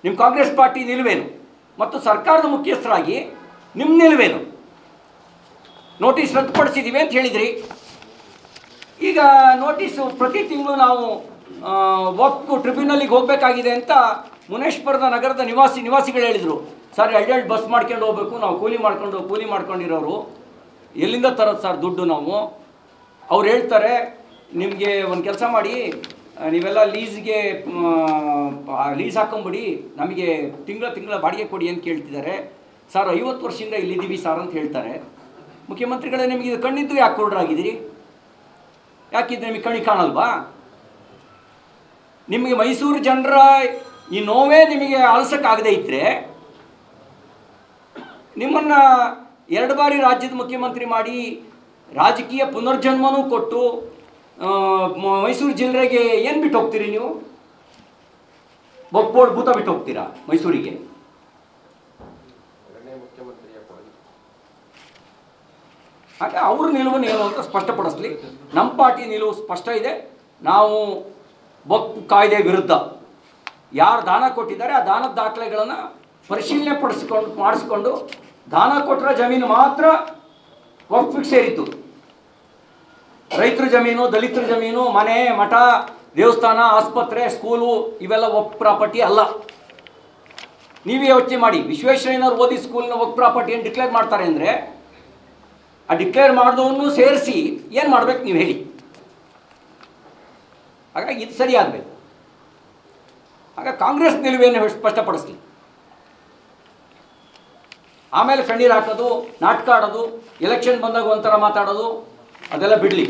ನಿಮ್ಮ ಕಾಂಗ್ರೆಸ್ ಪಾರ್ಟಿ ನಿಲುವೇನು ಮತ್ತು ಸರ್ಕಾರದ ಮುಖ್ಯಸ್ಥರಾಗಿ ನಿಮ್ಮ ನಿಲುವೇನು? ನೋಟಿಸ್ ರದ್ದುಪಡಿಸಿದ್ದೀವಿ ಅಂತ ಹೇಳಿದ್ರಿ. ಈಗ ನೋಟಿಸು ಪ್ರತಿ ತಿಂಗಳು ನಾವು ವಕ್ಫ್ ಟ್ರಿಬ್ಯುನಲಿಗೆ ಹೋಗಬೇಕಾಗಿದೆ ಅಂತ ಮುನೇಶ್ವರದ ನಗರದ ನಿವಾಸಿಗಳು ಹೇಳಿದರು. ಸರ್ ಎರಡೆರಡು ಬಸ್ ಮಾಡ್ಕೊಂಡು ಹೋಗ್ಬೇಕು, ನಾವು ಕೂಲಿ ಮಾಡ್ಕೊಂಡಿರೋರು ಎಲ್ಲಿಂದ ತರೋದು ಸರ್ ದುಡ್ಡು ನಾವು? ಅವ್ರು ಹೇಳ್ತಾರೆ ನಿಮಗೆ ಒಂದು ಕೆಲಸ ಮಾಡಿ, ನೀವೆಲ್ಲ ಲೀಸ್ ಹಾಕೊಂಬಿಡಿ, ನಮಗೆ ತಿಂಗಳ ಬಾಡಿಗೆ ಕೊಡಿ ಅಂತ ಕೇಳ್ತಿದ್ದಾರೆ. ಸರ್ 50 ವರ್ಷದಿಂದ ಇಲ್ಲಿದ್ದೀವಿ ಸರ್ ಅಂತ ಹೇಳ್ತಾರೆ. ಮುಖ್ಯಮಂತ್ರಿಗಳೇ, ನಿಮಗೆ ಇದು ಕಣ್ಣಿದ್ದು ಯಾಕೆ ಕುರುಡರಾಗಿದ್ದೀರಿ? ಯಾಕಿದ್ರೆ ನಿಮಗೆ ಕಣ್ಣಿ ಕಾಣಲ್ವಾ? ನಿಮಗೆ ಮೈಸೂರು ಜನರ ಈ ನೋವೇ ನಿಮಗೆ ಆಲಿಸೋಕ್ಕಾಗದೇ ಇದ್ದರೆ ನಿಮ್ಮನ್ನು 2 ಬಾರಿ ರಾಜ್ಯದ ಮುಖ್ಯಮಂತ್ರಿ ಮಾಡಿ ರಾಜಕೀಯ ಪುನರ್ಜನ್ಮನೂ ಕೊಟ್ಟು ಮೈಸೂರು ಜಿಲ್ಲೆಗೆ ಏನು ಬಿಟ್ಟು ಹೋಗ್ತೀರಿ ನೀವು? ಬೊಕ್ಬೋಳ್ ಭೂತ ಬಿಟ್ಟು ಹೋಗ್ತೀರಾ ಮೈಸೂರಿಗೆ? ಹಾಗೆ ಅವ್ರ ನಿಲುವನ್ನು ಏನು ಅಂತ ಸ್ಪಷ್ಟಪಡಿಸ್ಲಿ. ನಮ್ಮ ಪಾರ್ಟಿ ನಿಲುವು ಸ್ಪಷ್ಟ ಇದೆ. ನಾವು ವಕ್ಫ್ ಕಾಯ್ದೆ ವಿರುದ್ಧ. ಯಾರು ದಾನ ಕೊಟ್ಟಿದ್ದಾರೆ ಆ ದಾನದ ದಾಖಲೆಗಳನ್ನು ಪರಿಶೀಲನೆ ಮಾಡಿಸ್ಕೊಂಡು ದಾನ ಕೊಟ್ಟರೆ ಜಮೀನು ಮಾತ್ರ ವಕ್ಫಿಗೆ ಸೇರಿತ್ತು. ರೈತರ ಜಮೀನು, ದಲಿತರ ಜಮೀನು, ಮನೆ, ಮಠ, ದೇವಸ್ಥಾನ, ಆಸ್ಪತ್ರೆ, ಸ್ಕೂಲು ಇವೆಲ್ಲ ವಕ್ಫ್ ಪ್ರಾಪರ್ಟಿ ಅಲ್ಲ. ನೀವೇ ಯೋಚನೆ ಮಾಡಿ, ವಿಶ್ವೇಶ್ವರಯ್ಯನವ್ರು ಓದಿ ಸ್ಕೂಲ್ನ ವಕ್ಫ್ ಪ್ರಾಪರ್ಟಿಯನ್ನು ಡಿಕ್ಲೇರ್ ಮಾಡ್ತಾರೆ ಅಂದರೆ ಆ ಡಿಕ್ಲೇರ್ ಮಾಡಿದವನ್ನೂ ಸೇರಿಸಿ ಏನು ಮಾಡಬೇಕು ನೀವು ಹೇಳಿ? ಹಾಗಾಗಿ ಇದು ಸರಿ ಆಗಬೇಕು. ಆಗ ಕಾಂಗ್ರೆಸ್ ನಿಲುವೇನು ಸ್ಪಷ್ಟಪಡಿಸ್ಲಿ. ಆಮೇಲೆ ಕಣ್ಣೀರು ಹಾಕೋದು, ನಾಟಕ ಆಡೋದು, ಎಲೆಕ್ಷನ್ ಬಂದಾಗ ಒಂಥರ ಮಾತಾಡೋದು ಅದೆಲ್ಲ ಬಿಡಲಿ.